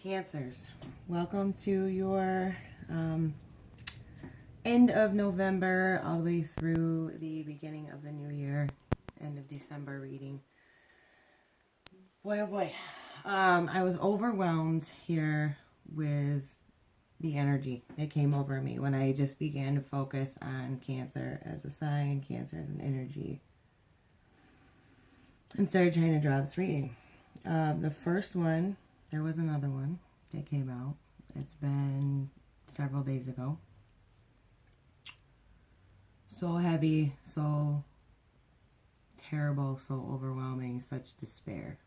Cancers, welcome to your end of November all the way through the beginning of the new year, end of December reading. Boy, oh boy. I was overwhelmed here with the energy that came over me when I just began to focus on Cancer as a sign, Cancer as an energy, and started trying to draw this reading. The first one, there was another one that came out. It's been several days ago. So heavy, so terrible, so overwhelming, such despair.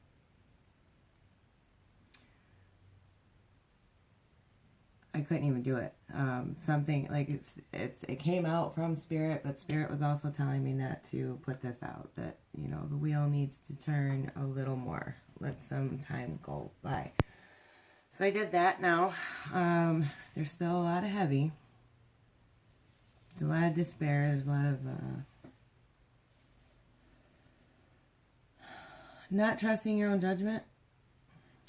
I couldn't even do it. Something like it came out from Spirit, but Spirit was also telling me not to put this out. That, you know, the wheel needs to turn a little more. Let some time go by. So I did that now. There's still a lot of heavy. There's a lot of despair. There's a lot of not trusting your own judgment.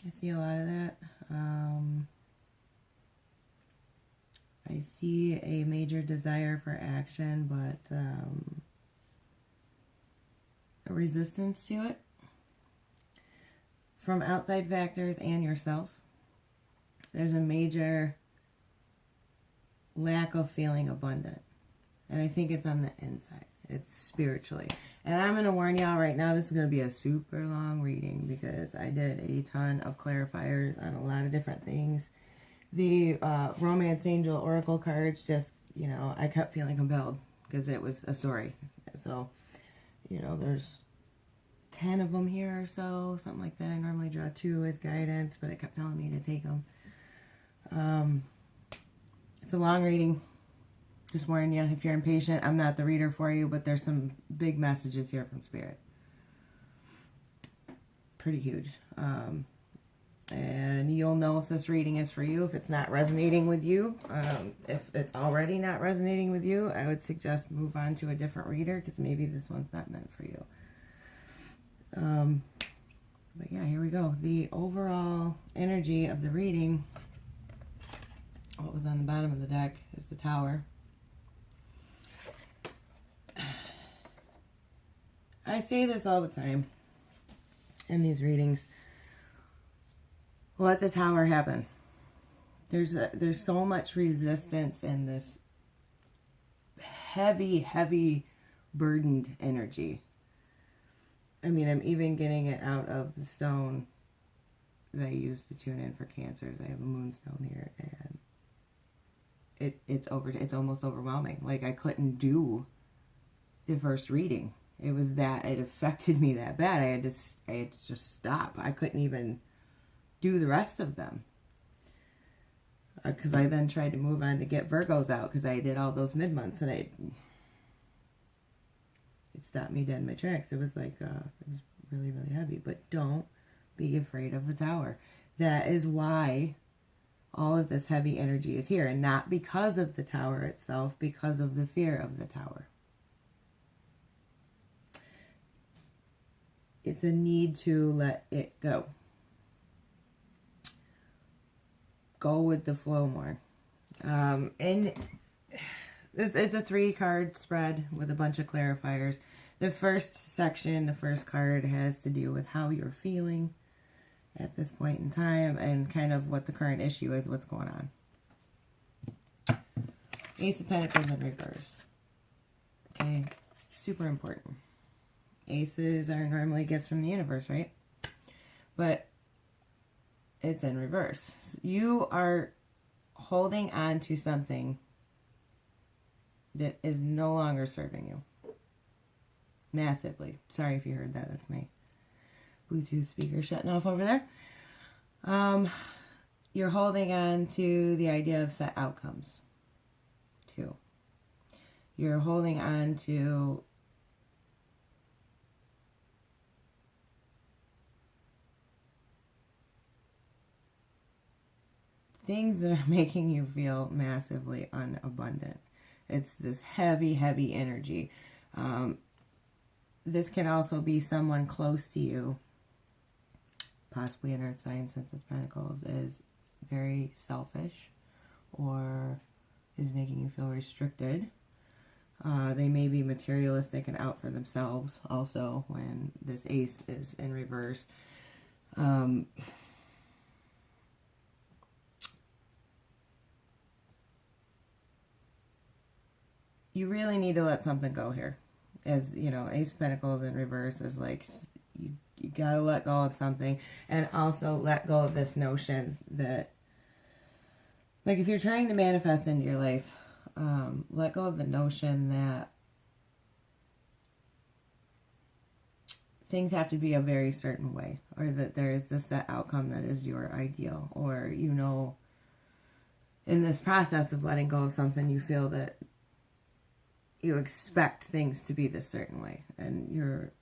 I see a lot of that. I see a major desire for action, but a resistance to it from outside factors and yourself. There's a major lack of feeling abundant. And I think it's on the inside. It's spiritually. And I'm going to warn y'all right now, this is going to be a super long reading because I did a ton of clarifiers on a lot of different things. The Romance Angel Oracle cards just, you know, I kept feeling compelled because it was a story. So, you know, there's 10 of them here or so, something like that. I normally draw 2 as guidance, but it kept telling me to take them. It's a long reading. Just warning you, if you're impatient, I'm not the reader for you, but there's some big messages here from Spirit. Pretty huge. And you'll know if this reading is for you, if it's not resonating with you. If it's already not resonating with you, I would suggest move on to a different reader because maybe this one's not meant for you. But yeah, here we go. The overall energy of the reading, what was on the bottom of the deck, is the Tower. I say this all the time in these readings. Let the Tower happen. There's so much resistance in this heavy, burdened energy. I mean, I'm even getting it out of the stone that I use to tune in for Cancers. I have a moonstone here, and it's almost overwhelming. Like, I couldn't do the first reading. It was that, it affected me that bad. I had to just stop. I couldn't even do the rest of them. Because I then tried to move on to get Virgos out because I did all those mid-months, and it stopped me dead in my tracks. It was like, it was really, really heavy. But don't be afraid of the Tower. That is why all of this heavy energy is here, and not because of the Tower itself, because of the fear of the Tower. It's a need to let it go. Go with the flow more. And this is a 3-card spread with a bunch of clarifiers. The first section, the first card, has to do with how you're feeling at this point in time and kind of what the current issue is, what's going on. Ace of Pentacles in reverse. Okay, super important. Aces are normally gifts from the universe, right? But it's in reverse. You are holding on to something that is no longer serving you. Massively. Sorry if you heard that. That's my Bluetooth speaker shutting off over there. You're holding on to the idea of set outcomes, too. You're holding on to things that are making you feel massively unabundant. It's this heavy energy. This can also be someone close to you, possibly an earth sign, since it's Pentacles, is very selfish or is making you feel restricted. They may be materialistic and out for themselves also when this ace is in reverse. You really need to let something go here. As you know, Ace of Pentacles in reverse is like you gotta let go of something, and also let go of this notion that, like, if you're trying to manifest into your life, let go of the notion that things have to be a very certain way, or that there is this set outcome that is your ideal, or, you know, in this process of letting go of something, you feel that you expect things to be this certain way, and you're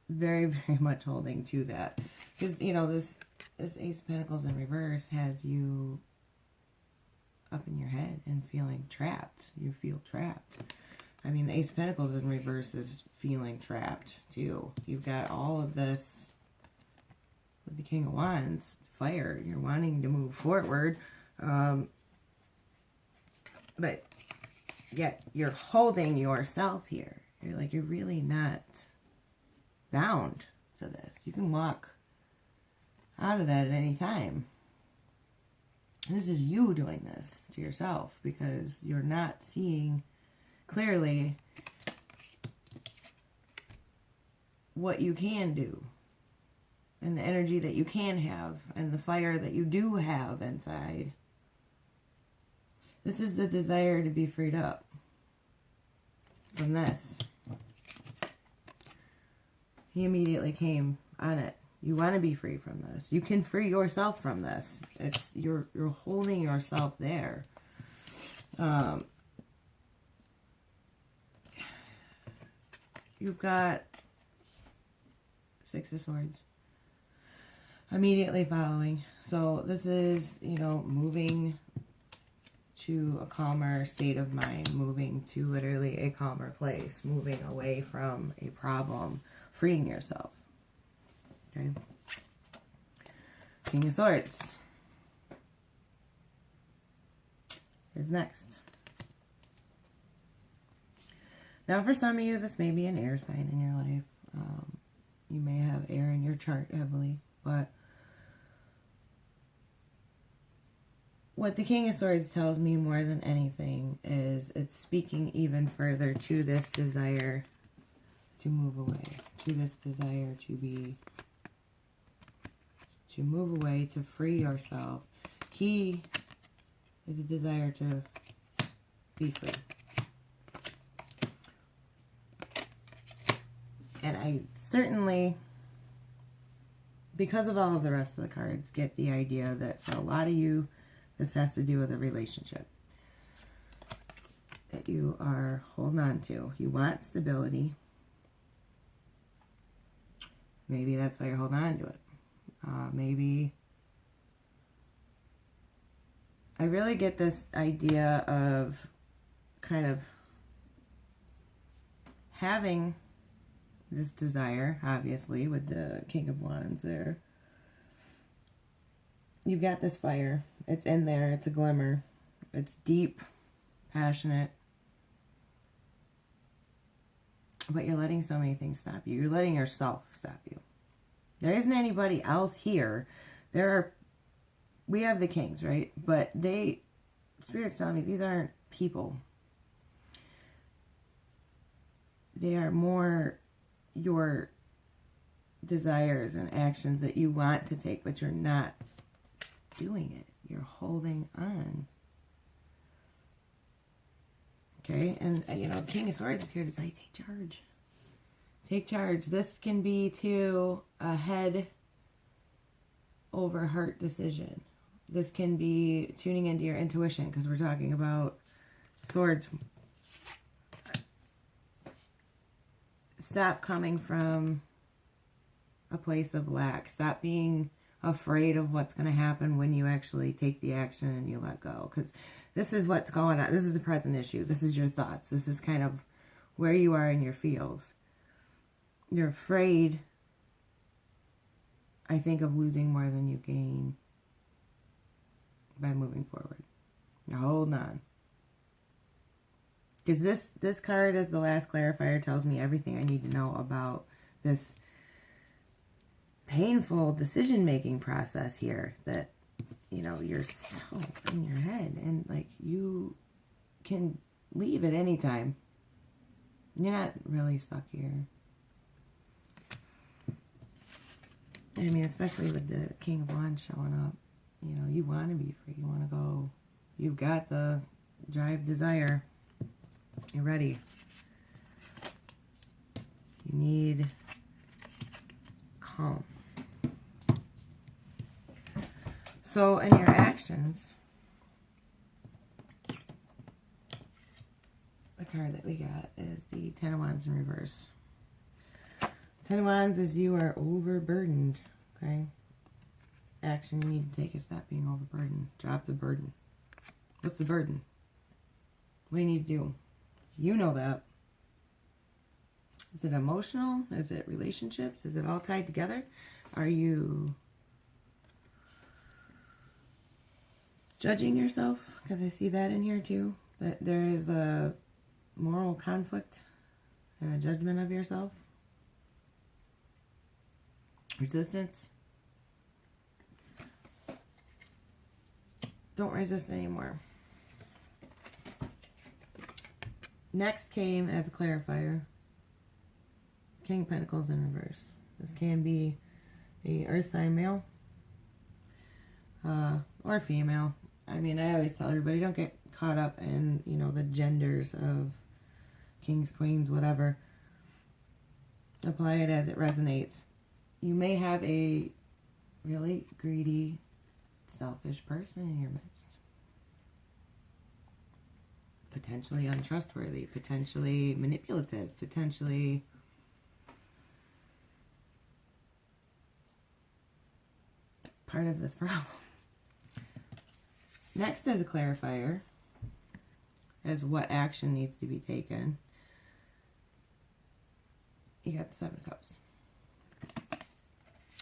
very, very much holding to that. Because, you know, this Ace of Pentacles in reverse has you up in your head and feeling trapped. You feel trapped. I mean, the Ace of Pentacles in reverse is feeling trapped, too. You've got all of this with the King of Wands, fire. You're wanting to move forward. But yet you're holding yourself here. You're like, you're really not bound to this. You can walk out of that at any time. And this is you doing this to yourself because you're not seeing clearly what you can do and the energy that you can have and the fire that you do have inside. This is the desire to be freed up from this. He immediately came on it. You want to be free from this. You can free yourself from this. It's you're holding yourself there. You've got Six of Swords immediately following. So this is, you know, moving to a calmer state of mind, moving to literally a calmer place, moving away from a problem, freeing yourself. Okay. King of Swords is next. Now, for some of you, this may be an air sign in your life. You may have air in your chart heavily, but what the King of Swords tells me more than anything is it's speaking even further to this desire to move away, to this desire to move away, to free yourself. He is a desire to be free. And I certainly, because of all of the rest of the cards, get the idea that for a lot of you, this has to do with a relationship that you are holding on to. You want stability. Maybe that's why you're holding on to it. Maybe I really get this idea of kind of having this desire, obviously, with the King of Wands there. You've got this fire. It's in there. It's a glimmer. It's deep, passionate. But you're letting so many things stop you. You're letting yourself stop you. There isn't anybody else here. We have the kings, right? But Spirit's telling me these aren't people. They are more your desires and actions that you want to take, but you're not doing it. You're holding on. Okay, and you know, King of Swords is here to tell you, take charge. Take charge. This can be to a head over heart decision. This can be tuning into your intuition, because we're talking about swords. Stop coming from a place of lack. Stop being afraid of what's going to happen when you actually take the action and you let go. Because this is what's going on. This is the present issue. This is your thoughts. This is kind of where you are in your fields. You're afraid, I think, of losing more than you gain. by moving forward. Now hold on. Because this card as the last clarifier tells me everything I need to know about this painful decision-making process here that, you know, you're so in your head and, like, you can leave at any time. You're not really stuck here. I mean, especially with the King of Wands showing up. You know, you want to be free. You want to go. You've got the drive, desire. You're ready. You need calm. So, in your actions, the card that we got is the Ten of Wands in reverse. Ten of Wands is you are overburdened, okay? Action you need to take is stop being overburdened. Drop the burden. What's the burden? What do you need to do? You know that. Is it emotional? Is it relationships? Is it all tied together? Are you judging yourself? Because I see that in here too. That there is a moral conflict and a judgment of yourself. Resistance. Don't resist anymore. Next came as a clarifier, King of Pentacles in reverse. This can be a earth sign male or female. I mean, I always tell everybody, don't get caught up in, you know, the genders of kings, queens, whatever. Apply it as it resonates. You may have a really greedy, selfish person in your midst. Potentially untrustworthy, potentially manipulative, potentially part of this problem. Next is a clarifier as what action needs to be taken. You got the Seven of Cups.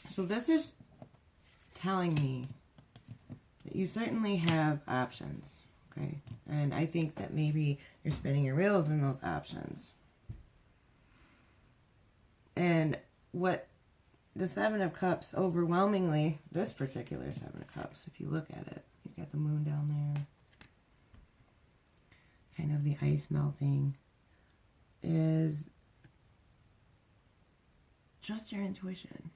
So this is telling me that you certainly have options, okay? And I think that maybe you're spinning your wheels in those options. And what the Seven of Cups, overwhelmingly, this particular Seven of Cups, if you look at it, you've got the moon down there, kind of the ice melting, is trust your intuition.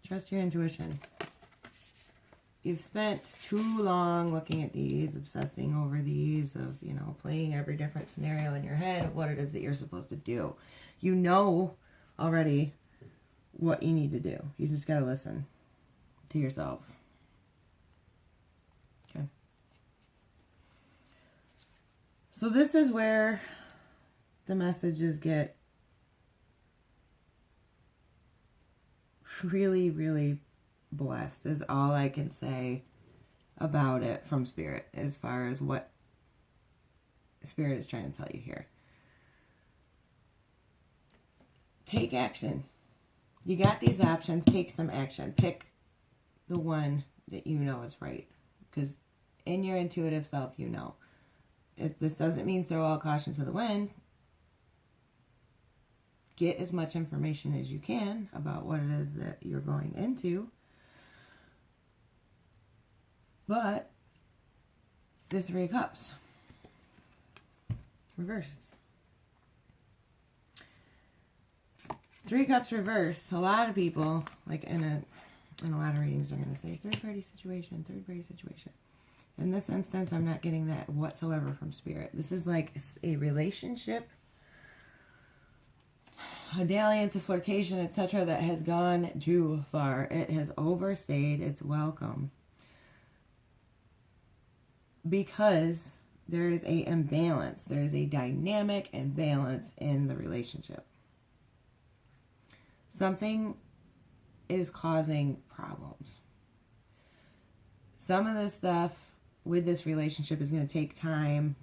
Trust your intuition. You've spent too long looking at these, obsessing over these, of, you know, playing every different scenario in your head of what it is that you're supposed to do. You know already what you need to do. You just got to listen to yourself. Okay. So this is where the messages get really, really blessed, is all I can say about it from Spirit, as far as what Spirit is trying to tell you here. Take action. You got these options. Take some action. Pick the one that you know is right, because in your intuitive self, you know. This doesn't mean throw all caution to the wind. Get as much information as you can about what it is that you're going into. But the Three of Cups reversed. Three of Cups reversed. A lot of people, like in a lot of readings, are going to say third-party situation, third-party situation. In this instance, I'm not getting that whatsoever from Spirit. This is like a relationship, a dalliance, a flirtation, etc. that has gone too far. It has overstayed its welcome. Because there is a imbalance. There is a dynamic imbalance in the relationship. Something is causing problems. Some of this stuff with this relationship is going to take time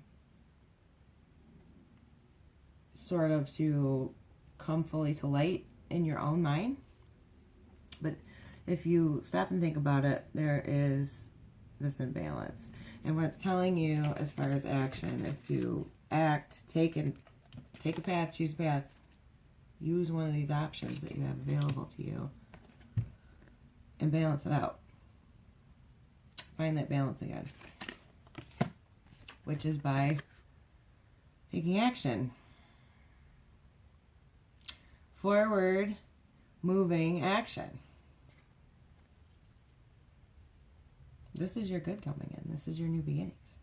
sort of to come fully to light in your own mind. But if you stop and think about it, there is this imbalance. And what it's telling you as far as action is to act, take a path, choose a path, use one of these options that you have available to you, and balance it out. Find that balance again, which is by taking action. Forward, moving action. This is your good coming in. This is your new beginnings.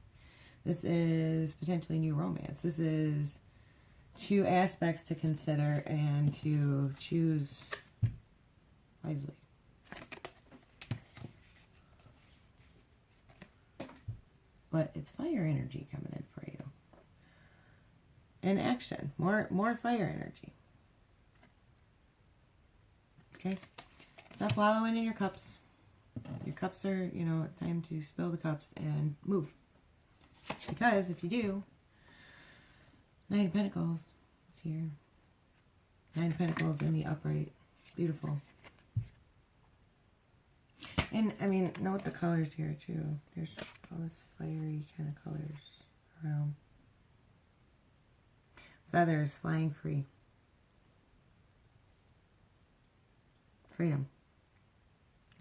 This is potentially new romance. This is two aspects to consider and to choose wisely. But it's fire energy coming in for you. And action. More fire energy. Okay? Stop wallowing in your cups. Your cups are, it's time to spill the cups and move. Because if you do, Nine of Pentacles is here. Nine of Pentacles in the upright. Beautiful. And, note the colors here, too. There's all this fiery kind of colors around. Feathers flying free. Freedom.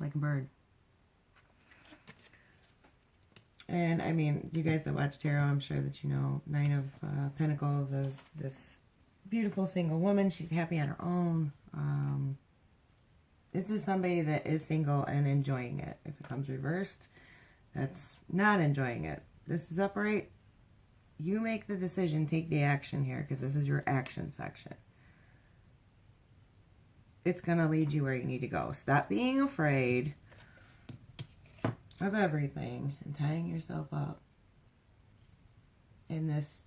Like a bird. And, you guys that watch tarot, I'm sure that you know Nine of Pentacles as this beautiful single woman. She's happy on her own. This is somebody that is single and enjoying it. If it comes reversed, that's not enjoying it. This is upright. You make the decision, take the action here, because this is your action section. It's going to lead you where you need to go. Stop being afraid of everything and tying yourself up in this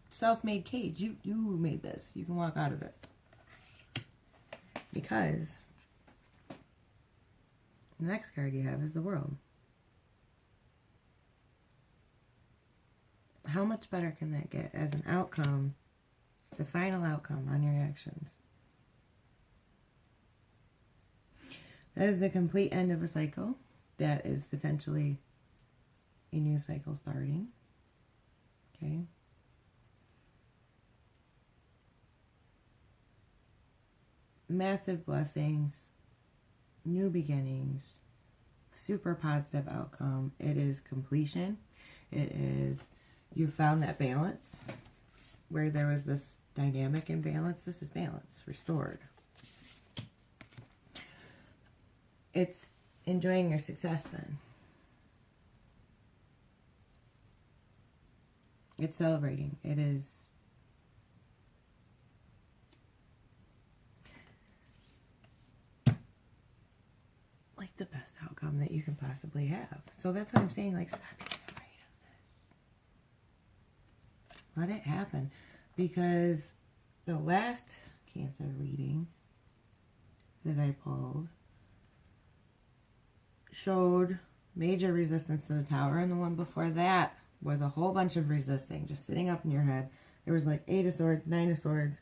self-made cage. You made this. You can walk out of it. Because the next card you have is the World. How much better can that get as an outcome, the final outcome on your actions? That is the complete end of a cycle. That is potentially a new cycle starting. Okay. Massive blessings, new beginnings, super positive outcome. It is completion. It is, you found that balance where there was this dynamic imbalance. This is balance, restored. It's enjoying your success then. It's celebrating. It is like the best outcome that you can possibly have. So that's what I'm saying, like, stop being afraid of this. Let it happen. Because the last Cancer reading that I pulled showed major resistance to the Tower, and the one before that was a whole bunch of resisting, just sitting up in your head. There was like 8 of Swords, 9 of Swords,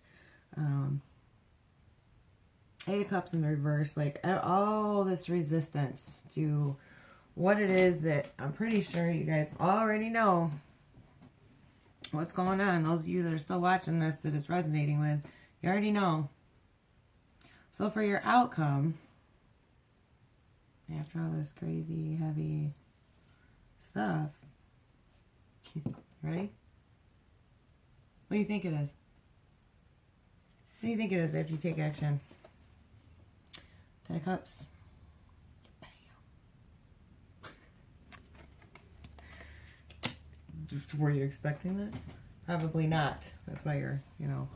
8 of Cups in the reverse, like all this resistance to what it is that I'm pretty sure you guys already know what's going on. Those of you that are still watching this that it's resonating with, you already know. So for your outcome, after all this crazy, heavy stuff, ready? What do you think it is? What do you think it is after you take action? 10 of Cups. Bam. Were you expecting that? Probably not. That's why you're,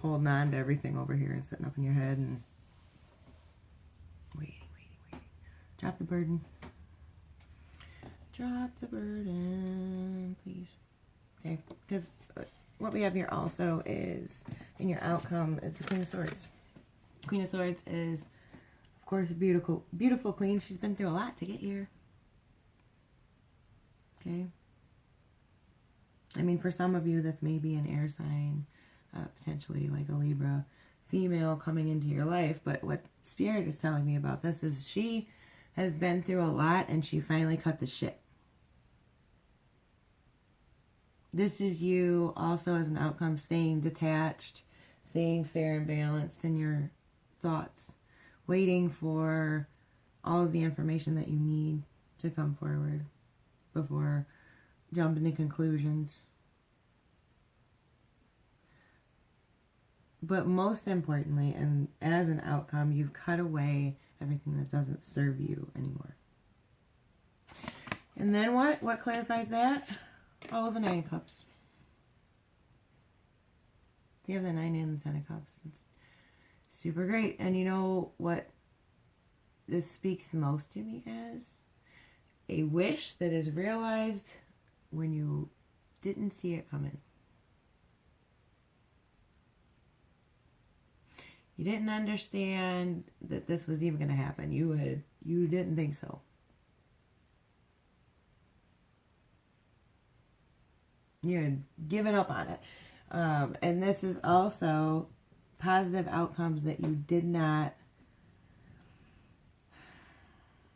holding on to everything over here and sitting up in your head and waiting. Drop the burden. Drop the burden, please. Okay, because what we have here also is, in your outcome, is the Queen of Swords. Queen of Swords is, of course, a beautiful, beautiful queen. She's been through a lot to get here. Okay. For some of you, this may be an air sign, potentially like a Libra, female coming into your life. But what Spirit is telling me about this is she has been through a lot and she finally cut the shit. This is you also as an outcome staying detached, staying fair and balanced in your thoughts, waiting for all of the information that you need to come forward before jumping to conclusions. But most importantly, and as an outcome, you've cut away everything that doesn't serve you anymore. And then what? What clarifies that? Oh, the Nine of Cups. So you have the 9 and the 10 of Cups. It's super great. And you know what this speaks most to me as? A wish that is realized when you didn't see it coming. You didn't understand that this was even going to happen. You didn't think so. You had given up on it. And this is also positive outcomes that you did not,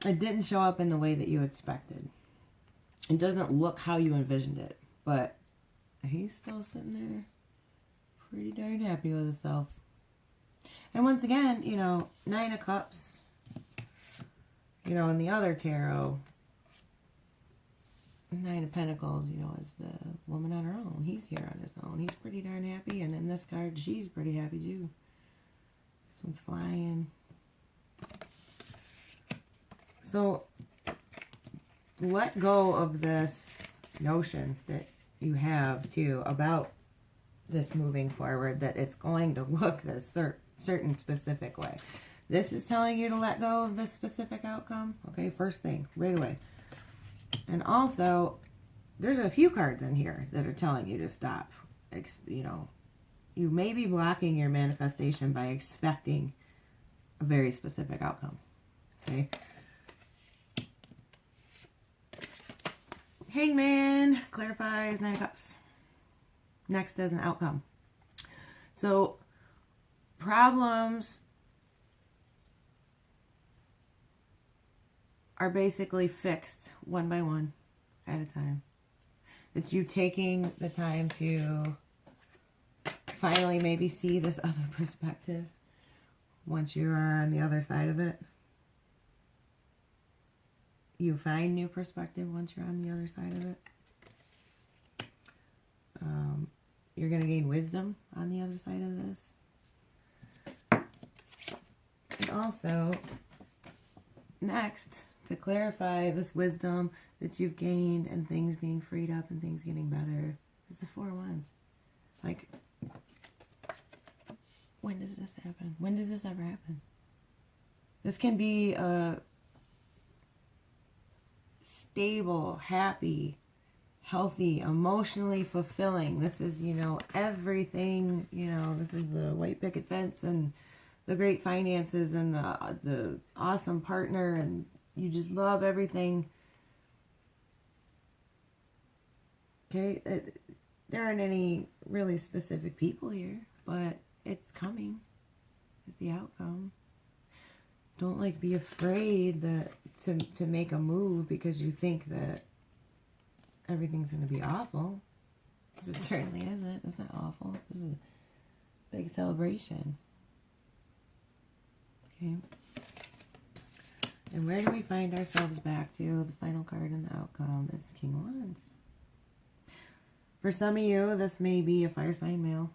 it didn't show up in the way that you expected. It doesn't look how you envisioned it, but he's still sitting there pretty darn happy with himself. And once again, you know, 9 of Cups, you know, in the other tarot, 9 of Pentacles, you know, is the woman on her own. He's here on his own. He's pretty darn happy. And in this card, she's pretty happy too. This one's flying. So, let go of this notion that you have too about this moving forward, that it's going to look this certain specific way. This is telling you to let go of this specific outcome. Okay, first thing, right away. And also, there's a few cards in here that are telling you to stop. You know, you may be blocking your manifestation by expecting a very specific outcome. Okay. Hangman clarifies 9 of Cups. Next as an outcome. So, problems are basically fixed one by one at a time. That you taking the time to finally maybe see this other perspective once you are on the other side of it. You find new perspective once you're on the other side of it. You're going to gain wisdom on the other side of this. And also, next, to clarify this wisdom that you've gained and things being freed up and things getting better, is the 4 of Wands. Like, when does this happen? When does this ever happen? This can be a stable, happy, healthy, emotionally fulfilling. This is, you know, everything, you know, this is the white picket fence and the great finances and the awesome partner, and you just love everything. Okay, there aren't any really specific people here, but it's coming. It's the outcome. Don't like be afraid that to make a move because you think that everything's going to be awful. Because it certainly isn't. It's not awful. This is a big celebration. Okay. And where do we find ourselves back to? The final card in the outcome is the King of Wands. For some of you, this may be a fire sign male.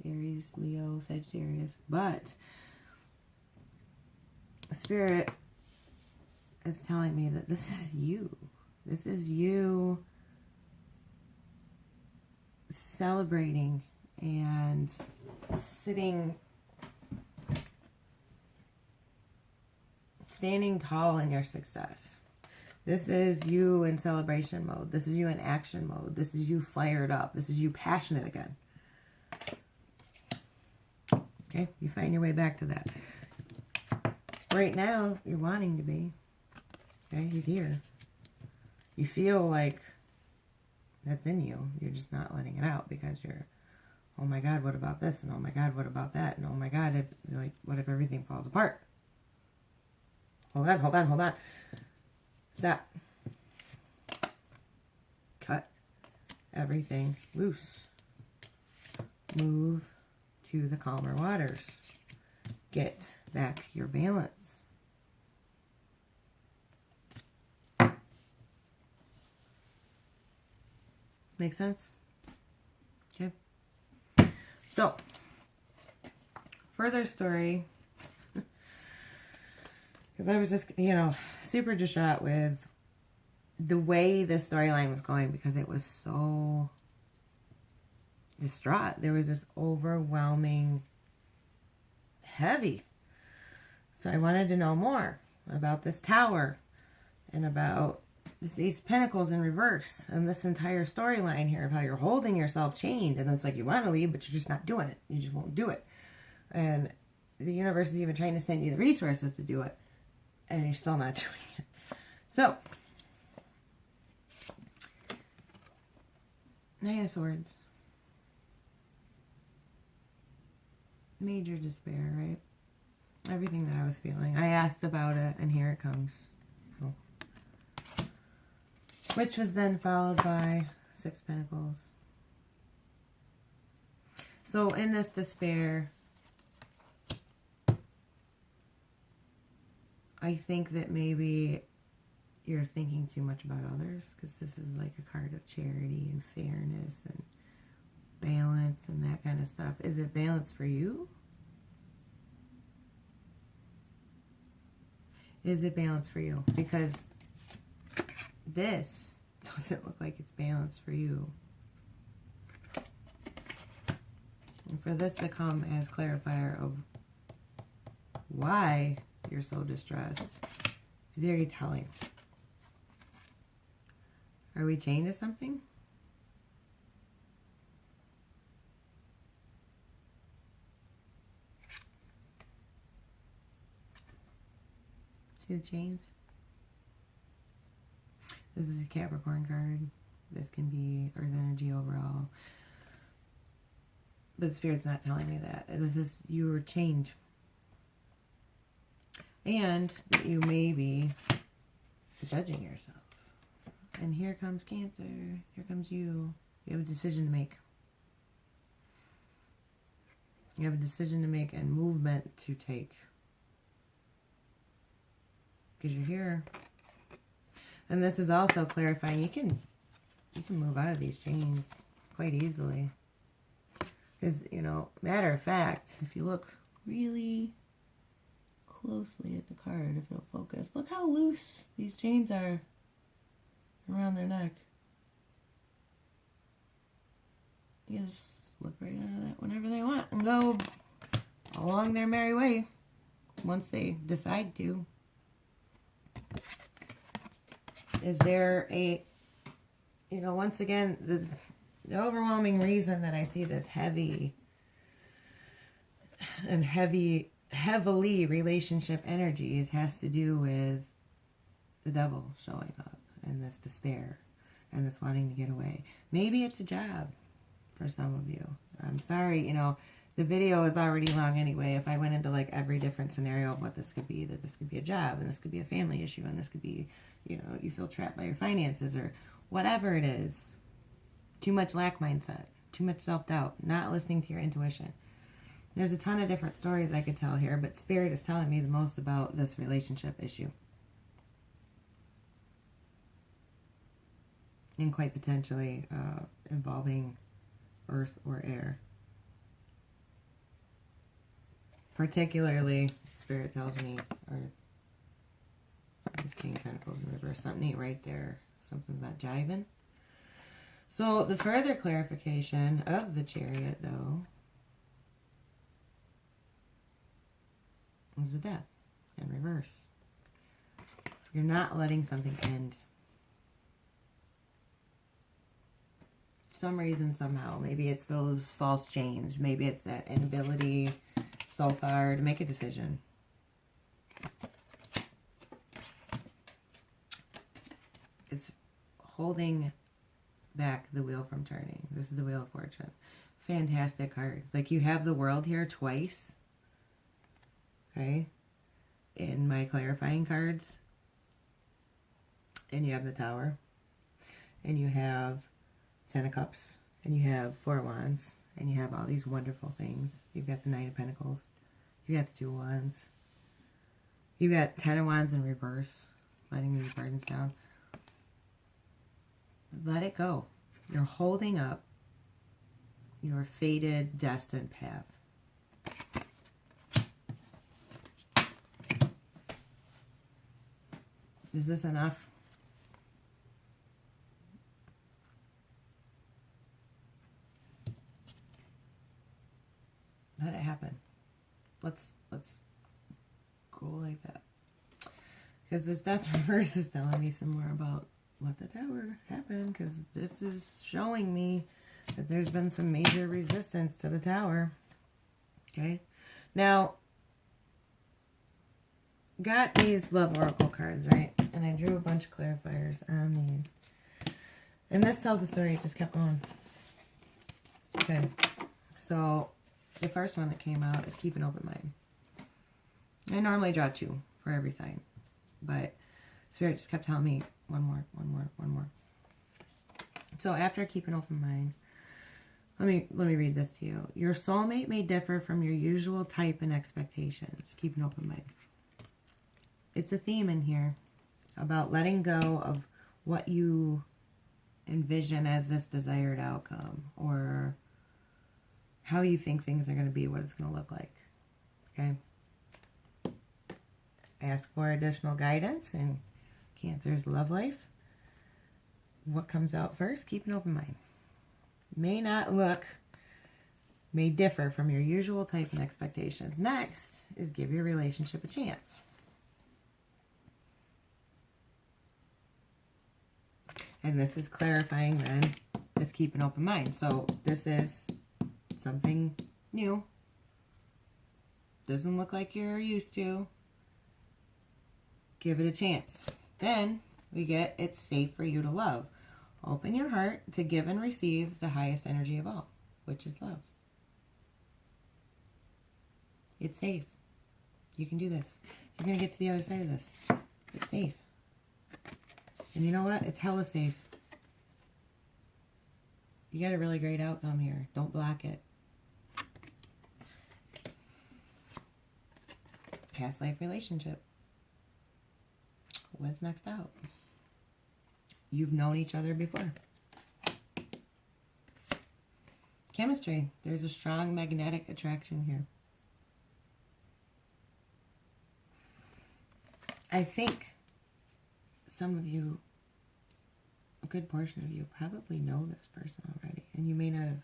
Aries, Leo, Sagittarius. But Spirit is telling me that this is you. This is you celebrating and standing tall in your success. This is you in celebration mode. This is you in action mode. This is you fired up. This is you passionate again. Okay, you find your way back to that. Right now, you're wanting to be. Okay, he's here. You feel like that's in you. You're just not letting it out because you're oh my God, what about this? And oh my God, what about that? And oh my God, what if everything falls apart? Hold on, hold on, hold on. Stop. Cut everything loose. Move to the calmer waters. Get back your balance. Make sense? Okay. So, further story. Because I was just, super distraught with the way the storyline was going because it was so distraught. There was this overwhelming heavy. So I wanted to know more about this tower and about just these pentacles in reverse and this entire storyline here of how you're holding yourself chained, and it's like you want to leave, but you're just not doing it. You just won't do it. And the universe is even trying to send you the resources to do it, and you're still not doing it. So, Knight of Swords. Major despair, right? Everything that I was feeling. I asked about it, and here it comes. So, which was then followed by Six Pentacles. So in this despair, I think that maybe you're thinking too much about others, because this is like a card of charity and fairness and balance and that kind of stuff. Is it balance for you? Is it balance for you? Because this doesn't look like it's balanced for you. And for this to come as clarifier of why you're so distressed, it's very telling. Are we chained to something? See the chains? This is a Capricorn card. This can be Earth energy overall. But the Spirit's not telling me that. This is, you were chained. And that you may be judging yourself. And here comes Cancer. Here comes you. You have a decision to make. You have a decision to make and movement to take. Because you're here. And this is also clarifying you can move out of these chains quite easily. Because, matter of fact, if you look really closely at the card, if it'll focus, look how loose these chains are around their neck. You can just slip right out of that whenever they want and go along their merry way once they decide to. Is there a, once again, the overwhelming reason that I see this heavily relationship energies has to do with the devil showing up and this despair and this wanting to get away. Maybe it's a job for some of you. I'm sorry, the video is already long anyway. If I went into like every different scenario of what this could be, that this could be a job and this could be a family issue and this could be, you feel trapped by your finances or whatever it is. Too much lack mindset, too much self-doubt, not listening to your intuition. There's a ton of different stories I could tell here, but Spirit is telling me the most about this relationship issue. And quite potentially involving earth or air. Particularly, Spirit tells me earth. This King of Pentacles in reverse. Something ain't right there. Something's not jiving. So, the further clarification of the Chariot, though, is the Death in reverse. You're not letting something end. Some reason, somehow. Maybe it's those false chains. Maybe it's that inability so far to make a decision. It's holding back the wheel from turning. This is the Wheel of Fortune. fantastic card. Like, you have the World here twice. Okay. In my clarifying cards. And you have the Tower. And you have Ten of Cups. And you have Four of Wands. And you have all these wonderful things. You've got the Knight of Pentacles. You got the Two of Wands. You got Ten of Wands in reverse. Letting these burdens down. Let it go. You're holding up your fated, destined path. Is this enough? Let it happen. Let's go like that. Because this Death reverse is telling me some more about let the Tower happen. Because this is showing me that there's been some major resistance to the Tower. Okay. Now, got these Love Oracle cards, right? And I drew a bunch of clarifiers on these. And this tells the story. It just kept going. Okay. So, the first one that came out is keep an open mind. I normally draw 2 for every sign. But Spirit just kept telling me one more. So after keep an open mind, let me read this to you. Your soulmate may differ from your usual type and expectations. Keep an open mind. It's a theme in here about letting go of what you envision as this desired outcome, or how you think things are going to be, what it's going to look like. Okay? Ask for additional guidance in Cancer's love life. What comes out first? Keep an open mind. May not look, may differ from your usual type and expectations. Next is give your relationship a chance. And this is clarifying then, is keep an open mind. So this is something new. Doesn't look like you're used to. Give it a chance. Then we get it's safe for you to love. Open your heart to give and receive the highest energy of all, which is love. It's safe. You can do this. You're going to get to the other side of this. It's safe. And you know what? It's hella safe. You got a really great outcome here. Don't block it. Past life relationship. What's next out? You've known each other before. Chemistry. There's a strong magnetic attraction here. I think some of you, a good portion of you, probably know this person already. And you may not have